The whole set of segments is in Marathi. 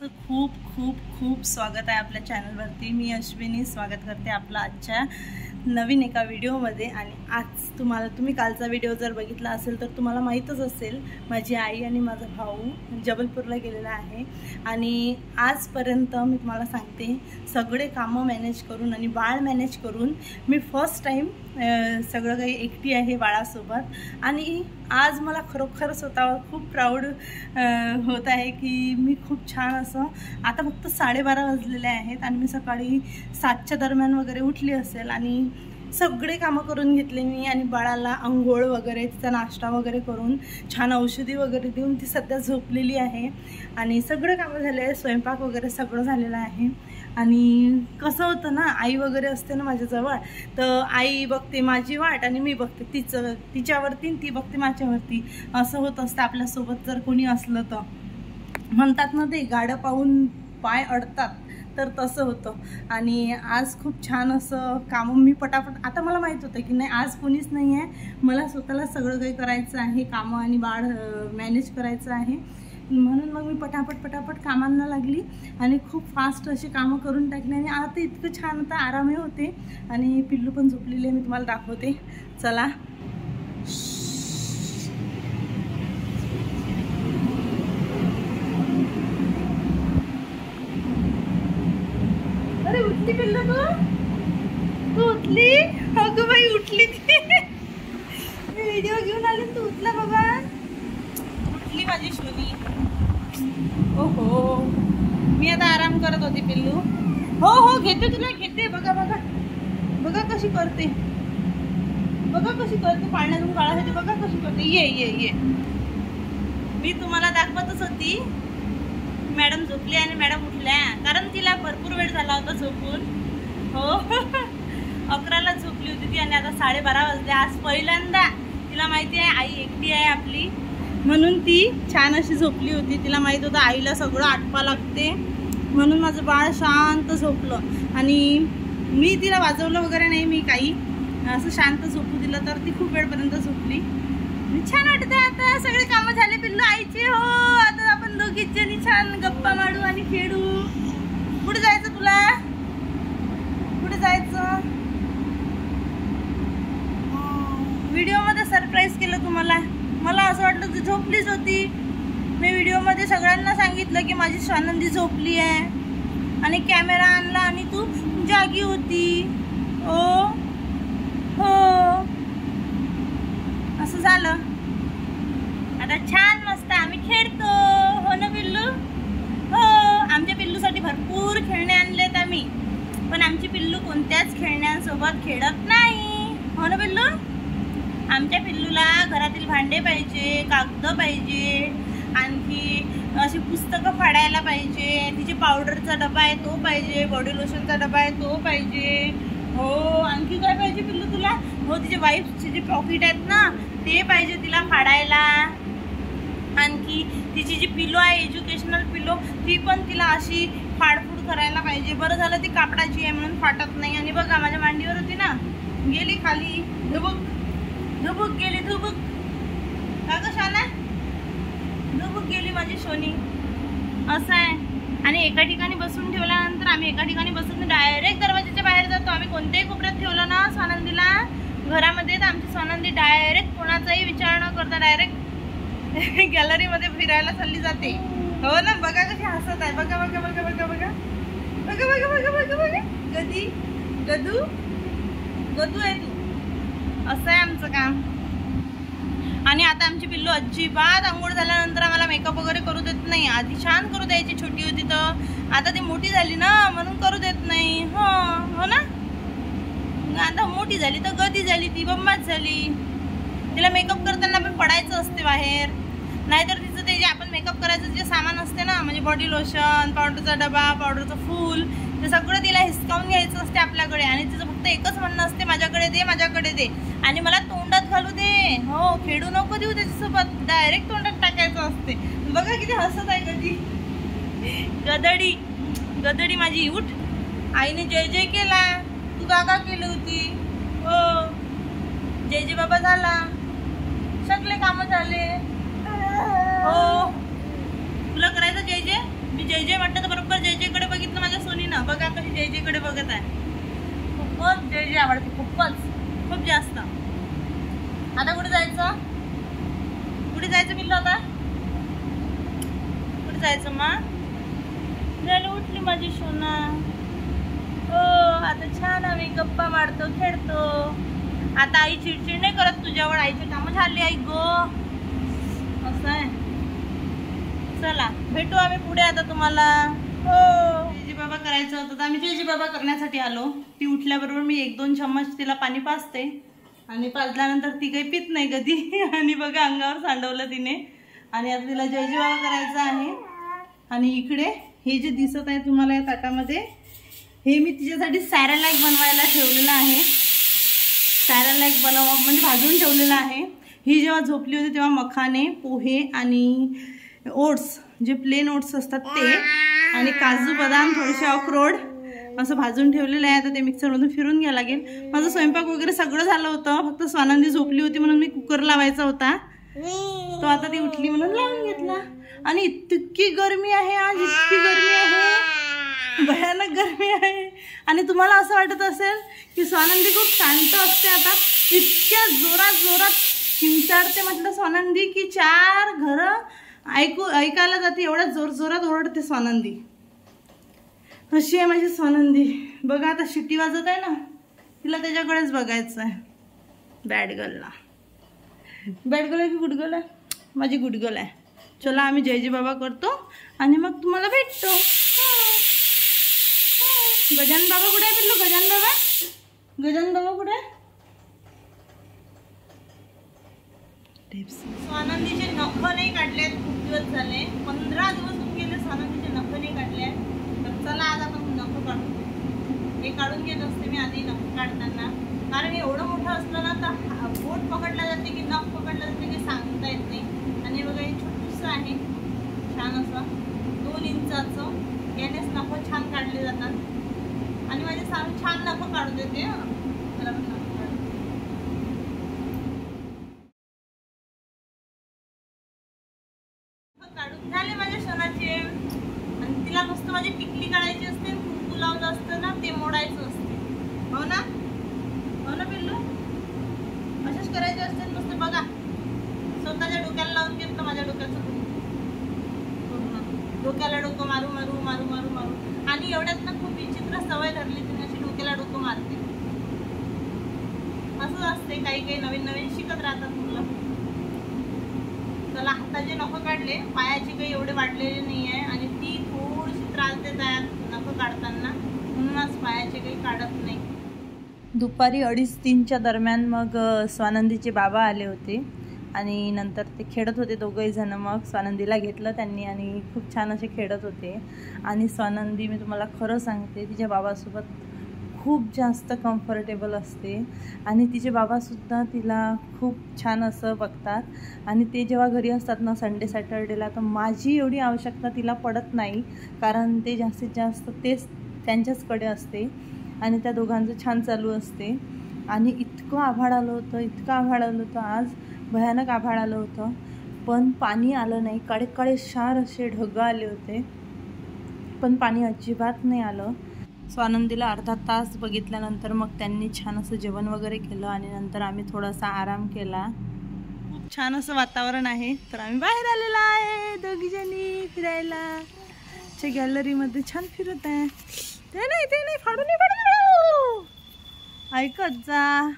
खूप खूप खूप स्वागत आहे आपल्या चॅनलवरती। मी अश्विनी स्वागत करते आपलं आजच्या नवीन एका व्हिडिओमध्ये। आणि आज तुम्ही कालचा व्हिडिओ जर बघितला असेल तर तुम्हाला माहीतच असेल माझी आई आणि माझा भाऊ जबलपूरला गेलेला आहे। आणि आजपर्यंत मी तुम्हाला सांगते सगळे कामं मॅनेज करून आणि बाळ मॅनेज करून मी फर्स्ट टाइम सगळं काही एकटी आहे बाळासोबत। आणि आज मला खरोखर स्वतःवर खूप प्राऊड होत आहे की मी खूप छान असं आता फक्त 12:30 वाजलेले आहेत आणि मी सकाळी 7च्या दरम्यान वगैरे उठली असेल आणि सगळे कामं करून घेतले मी। आणि बाळाला अंघोळ वगैरे तिचा नाश्ता वगैरे करून छान औषधी वगैरे देऊन ती सध्या झोपलेली आहे आणि सगळे कामं झाले आहे, स्वयंपाक वगैरे सगळं झालेलं आहे। आणि कसं होतं ना, आई वगैरे असते ना माझ्याजवळ, तर आई बघते माझी वाट आणि मी बघते तिच्यावरती, ती बघते माझ्यावरती, असं होत असतं आपल्यासोबत जर कोणी असलं तर। म्हणतात ना ते गाडं पाहून पाय अडतात, तर तसं होतं। आणि आज खूप छान असं काम मी पटापट, आता मला माहीत होतं की नाही आज कोणीच नाही आहे, मला स्वतःला सगळं काही करायचं आहे, कामं आणि बाळ मॅनेज करायचं आहे, म्हणून मग मी पटापट कामांना लागली आणि खूप फास्ट अशी कामं करून टाकली। आणि आता इतकं छान आता आरामही होते आणि पिल्लू पण झोपलेली आहे, मी तुम्हाला दाखवते चला। अरे उठली पिल्लू, तू उठली? अगं बाई उठली ती, मी व्हिडिओ घेऊन आले तू उठला बाबा, उठली माझी शोनी। ओहो मी आता आराम करत होती पिल्लू। हो घेते तुला, घेते, बघा बघा बघा कशी करते, बघा कशी करते, पाण्यातून काढायसाठी बघा कशी करते। ये ये ये, मी तुम्हाला दाखवतच होती। मॅडम झोपली आणि मॅडम उठल्या, कारण तिला भरपूर वेळ झाला होता झोपून। हो 11ला झोपली होती ती आणि आता 12:30 वाजले। आज पहिल्यांदा तिला माहिती आहे आई एकटी आहे आपली, म्हणून ती छान अशी झोपली होती। तिला माहीत होतं आईला सगळं आटपा लागते, म्हणून माझं बाळ शांत झोपलं। आणि मी तिला वाजवलं वगैरे नाही, मी काही असं शांत झोपू दिलं, तर ती खूप वेळपर्यंत झोपली। छान वाटतं आता सगळे कामं झाले पिल्लू आईचे। हो आता आपण दोघीच जणी छान गप्पा मारू आणि खेळू। कुठे जायचं तुला, कुठे जायचं? व्हिडिओमध्ये सरप्राईज केलं तुम्हाला, मला असं वाटलं ती झोपलीच होती। मी व्हिडिओमध्ये सगळ्यांना सांगितलं की माझी स्वानंदी झोपली आहे आणि कॅमेरा आणला आणि तू जागी होती। हो असं झालं। आता छान मस्त आम्ही खेळतो, हो ना पिल्लू? हो आमच्या पिल्लूसाठी भरपूर खेळणे आणलेत आम्ही, पण आमची पिल्लू कोणत्याच खेळण्यांसोबत खेळत नाही, हो ना पिल्लू? आमच्या पिल्लूला घरातील भांडे पाहिजे, कागद पाहिजे, आणखी अशी पुस्तकं फाडायला पाहिजे, तिचे पावडरचा डबा आहे तो पाहिजे, बॉडी लोशनचा डबा आहे तो पाहिजे। हो आणखी काय पाहिजे पिल्लू तुला? हो तिचे वाईफचे जे पॉकेट आहेत ना ते पाहिजे तिला फाडायला। आणखी तिची जी पिलो आहे एज्युकेशनल पिलो, ती पण तिला अशी फाडफूड करायला पाहिजे। बरं झालं ती कापडाची आहे म्हणून फाटत नाही। आणि बघा माझ्या मांडीवर होती ना, गेली खाली, धुबुक गेली, धुबुक का ग शाना, धुबुक गेली माझी सोनी, असं आहे। आणि एका ठिकाणी बसून ठेवल्यानंतर आम्ही एका ठिकाणी बसून डायरेक्ट दरवाजाच्या बाहेर जातो। आम्ही कोणत्याही कोपऱ्यात ठेवलं ना स्वानंदीला घरामध्ये, तर आमची स्वानंदी डायरेक्ट कोणाचाही विचार न करता डायरेक्ट गॅलरीमध्ये फिरायला चालली जाते। हो ना, बघा कशी हसत आहे, बघा बघा बघा बघा बघा बघा बघा बघा बघा बघा, गदी गदू गदू आहे तू, असं आहे आमचं काम। आणि आता आमची पिल्लू अजिबात आंघोळ झाल्यानंतर आम्हाला मेकअप वगैरे करू देत नाही। आधी छान करू द्यायची छोटी होती तर, आता ती मोठी झाली ना म्हणून करू देत नाही। हो ना, आता मोठी झाली तर गदी झाली, ती बम्माच झाली। तिला मेकअप करताना पण पडायचं असते बाहेर, नाहीतर तिचं ते जे आपण मेकअप करायचं जे सामान असते ना, म्हणजे बॉडी लोशन, पावडरचा डबा, पावडरचं फूल, ते सगळं तिला हिसकावून घ्यायचं असते आपल्याकडे। आणि तिचं फक्त एकच म्हणणं असते माझ्याकडे दे, माझ्याकडे दे, आणि मला तोंडात घालू दे। हो खेळू नको देऊ त्याच्यासोबत, डायरेक्ट तोंडात टाकायचं असते। बघा किती हसत आहे गदी, गदडी गदडी माझी। उठ, आईने जय जय केला, तू काका केली होती। हो जय जय बाबा झाला, सगळे कामं झाले। हो तुला करायचं जय जय, मी जय जय म्हटलं तर बरोबर जय जयकडे बघितलं माझ्या सोनीनं. बघा कशी जय जयकडे बघत आहे. खूपच जय जय आवडते, खूप जास्त. आता कुठे जायचं? कुठे जायचं पिल्लू? आता कुठे जायचं? झालं उठली माझी सोना. हो आता छान आम्ही गप्पा मारतो, खेळतो. आता आई चिडचिड नाही करत तुझ्यावर. आईची कामं झाली आई गो. असं आहे. चला भेटू आम्ही पुढे आता तुम्हाला. हो जय बाबा करायचं होतं तर आम्ही जय बाबा करण्यासाठी आलो. ती उठल्याबरोबर मी 1-2 चम्मच तिला पाणी पाजते आणि पाजल्यानंतर ती काही पित नाही कधी. आणि बघा अंगावर सांडवलं तिने. आणि आता तिला जय बाबा करायचं आहे. आणि इकडे हे जे दिसत आहे तुम्हाला या ताटामध्ये, हे मी तिच्यासाठी सॅरॅलॅक बनवायला ठेवलेलं आहे. सॅरॅलॅक म्हणजे भाजून ठेवलेलं आहे. ही जेव्हा झोपली होती तेव्हा मखाने, पोहे आणि ओट्स, जे प्लेन ओट्स असतात ते, आणि काजू बदाम, थोडेसे अक्रोड असं भाजून ठेवलेलं आहे. आता ते मिक्सरमधून फिरून घ्यावं लागेल. माझं स्वयंपाक वगैरे सगळं झालं होतं. फक्त स्वानंदी झोपली होती म्हणून मी कुकर लावायचा होता. तो आता ती उठली म्हणून लावून घेतला. आणि इतकी गरमी आहे आज, इतकी गरमी आहे, भयानक गरमी आहे. आणि तुम्हाला असं वाटत असेल की स्वानंदी खूप शांत असते. आता इतक्या जोरात किंचाळते म्हटलं स्वानंदी की 4 घरं ऐकायला जाते. एवढ्या जोरात ओरडते स्वानंदी. अशी आहे माझी स्वानंदी. बघा आता शिट्टी वाजत आहे ना, तिला त्याच्याकडेच बघायचं आहे. बॅड गर्ल आहे की गुड गर्ल आहे? माझी गुड गर्ल आहे. चला आम्ही जय जय बाबा करतो आणि मग तुम्हाला भेटतो. गजानन बाबा कुठे आहे पिल्लू? गजानन बाबा कुठे आहे? स्वानंदीचे नख नाही काढलेत खूप दिवस झाले. 15 दिवस होऊन गेले स्वानंदीचे नख नाही काढले. तर चला आज आपण नख काढू. हे काढून घेत असते मी आधी नख काढताना, कारण एवढं मोठं असलं ना तर बोट पकडला जाते की नख पकडला जाते की सांगता येत नाही. आणि बघा हे छोटूसं आहे, छान असं 2 इंचाचं. यानेच नख छान काढले जातात. आणि माझे सारू छान नख काढू देते. त्याला पण नख काढून झाले माझ्या सोनाचे. आणि तिला मस्त माझी टिकली काढायची असते, कुंकू लावलं असतं ना ते मोडायचं असते. हो ना पिल्लू? असेच करायचे असते मस्त. बघा स्वतःच्या डोक्याला लावून घेतलं माझ्या डोक्याचं. डोक्याला डोकं मारू. आणि एवढ्यात ना खूप विचित्र सवय धरली तिने, अशी डोक्याला डोकं मारते. असंच असते, काही नवीन शिकत राहतात मुलं. त्याला हाताचे नख काढले, पायाचे काही एवढे वाढलेले नाही आहे. आणि ती थोडीशी त्रास देत आहे नख काढताना, म्हणूनच पायाचे काही काढत नाही. दुपारी 2:30-3च्या दरम्यान मग स्वानंदीचे बाबा आले होते आणि नंतर ते खेळत होते दोघंही जण. मग स्वानंदीला घेतलं त्यांनी आणि खूप छान असे खेळत होते. आणि स्वानंदी मी तुम्हाला खरं सांगते तिच्या बाबासोबत खूप जास्त कम्फर्टेबल असते. आणि तिचे बाबासुद्धा तिला खूप छान असं बघतात. आणि ते जेव्हा घरी असतात ना संडे सॅटर्डेला, तर माझी एवढी आवश्यकता तिला पडत नाही, कारण ते जास्तीत जास्त तेच त्यांच्याचकडे असते. आणि त्या दोघांचं छान चालू असते. आणि इतकं आभाळ आलं होतं आज, भयानक आभाळ आलं होतं. पण पाणी आलं नाही. काळे क्षार असे ढग आले होते, पण पाणी अजिबात नाही आलं. स्वानंदीला अर्धा तास बघितल्यानंतर मग त्यांनी छान असं जेवण वगैरे केलं आणि नंतर आम्ही थोडासा आराम केला. खूप छान असं वातावरण आहे. तर आम्ही बाहेर आलेलो आहे दोघीजणी फिरायला. गॅलरीमध्ये छान फिरत आहे. ते नाही फाडू. ऐकत जा,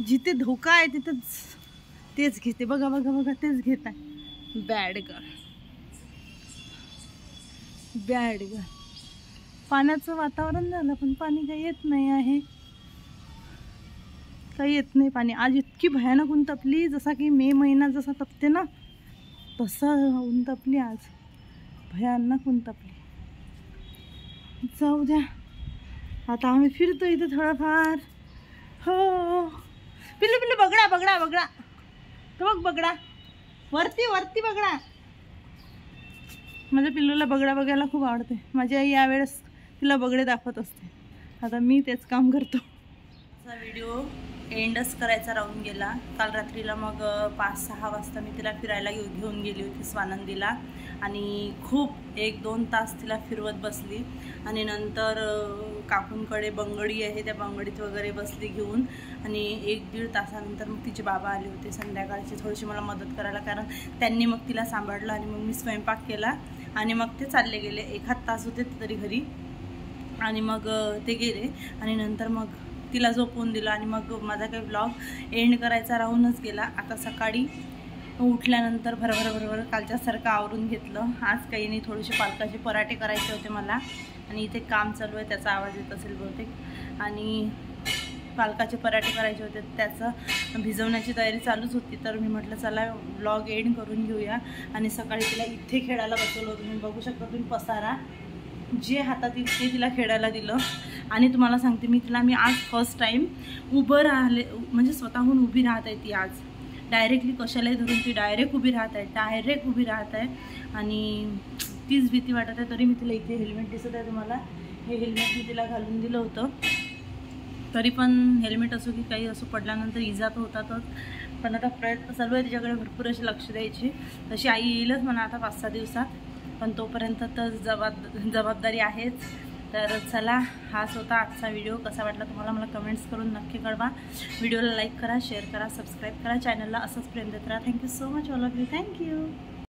जिथे धोका आहे तिथं तेच घेते. बघा तेच घेत आहे. Bad girl. पाण्याचं वातावरण झालं पण पाणी काही येत नाही आहे. पाणी. आज इतकी भयानक ऊन तपली, जसा की मे महिना जसा तपते ना तसं ऊन तपली आज. भयानक ऊन तपली. जाऊ द्या, आता आम्ही फिरतो इथे थोडाफार. हो पिल्लू बगडा. तो बघ बगडा, वरती बगडा. माझ्या पिल्लूला बगडा बघायला खूप आवडते. माझी आई यावेळेस तिला बगडे दाखवत असते. आता मी तेच काम करतो. व्हिडिओ एंडच करायचा राहून गेला. काल रात्रीला मग 5-6 वाजता मी तिला फिरायला घेऊन गेली होती स्वानंदीला आणि खूप 1-2 तास तिला फिरवत बसली आणि नंतर काकूंकडे बंगडी आहे त्या बंगडीत वगैरे बसली घेऊन आणि 1-1.5 तासानंतर मग तिचे बाबा आले होते संध्याकाळची थोडीशी मला मदत करायला, कारण त्यांनी मग तिला सांभाळलं आणि मग मी स्वयंपाक केला आणि मग ते चालले गेले. 1-1 तास होते तरी घरी आणि मग ते गेले आणि नंतर मग तिला झोपवून दिलं आणि मग माझा काही व्लॉग एंड करायचा राहूनच गेला. आता सकाळी उठल्यानंतर भरभर कालच्यासारखं आवरून घेतलं. आज काही नाही, थोडेसे पालकाचे पराठे करायचे होते मला आणि इथे काम चालू आहे त्याचा आवाज येत असेल बहुतेक. आणि पालकाचे पराठे करायचे होते, त्याचं भिजवण्याची तयारी चालूच होती. तर मी म्हटलं चला व्लॉग एंड करून घेऊया आणि सकाळी तिला इथे खेळायला बसवलं होतं. तुम्ही बघू शकता तुम्ही पसारा जे हातात येईल ते तिला खेळायला दिलं. आणि तुम्हाला सांगते मी आज फर्स्ट टाईम उभं राहिले, म्हणजे स्वतःहून उभी राहत आहे ती आज. डायरेक्टली कशालाही धरून ती डायरेक्ट उभी राहत आहे आणि तीच भीती वाटत आहे. तरी मी तिला इथे हेल्मेट दिसत आहे तुम्हाला, हे हेल्मेट मी तिला घालून दिलं होतं. तरी पण हेल्मेट असो की काही असो पडल्यानंतर इजा तर होतातच. पण आता प्रयत्न चालू आहे तिच्याकडे भरपूर अशी लक्ष द्यायची. तशी आई येईलच म्हणा आता 5-6 दिवसात, पण तोपर्यंत तर जबाबदारी आहेच. तर चला, हाच होता आजचा व्हिडिओ. कसा वाटला तुम्हाला मला कमेंट्स करून नक्की कळवा. व्हिडिओला लाईक करा, शेअर करा, सबस्क्राईब करा, चॅनलला असंच प्रेम देत राहा. Thank you so much all of you. Thank you.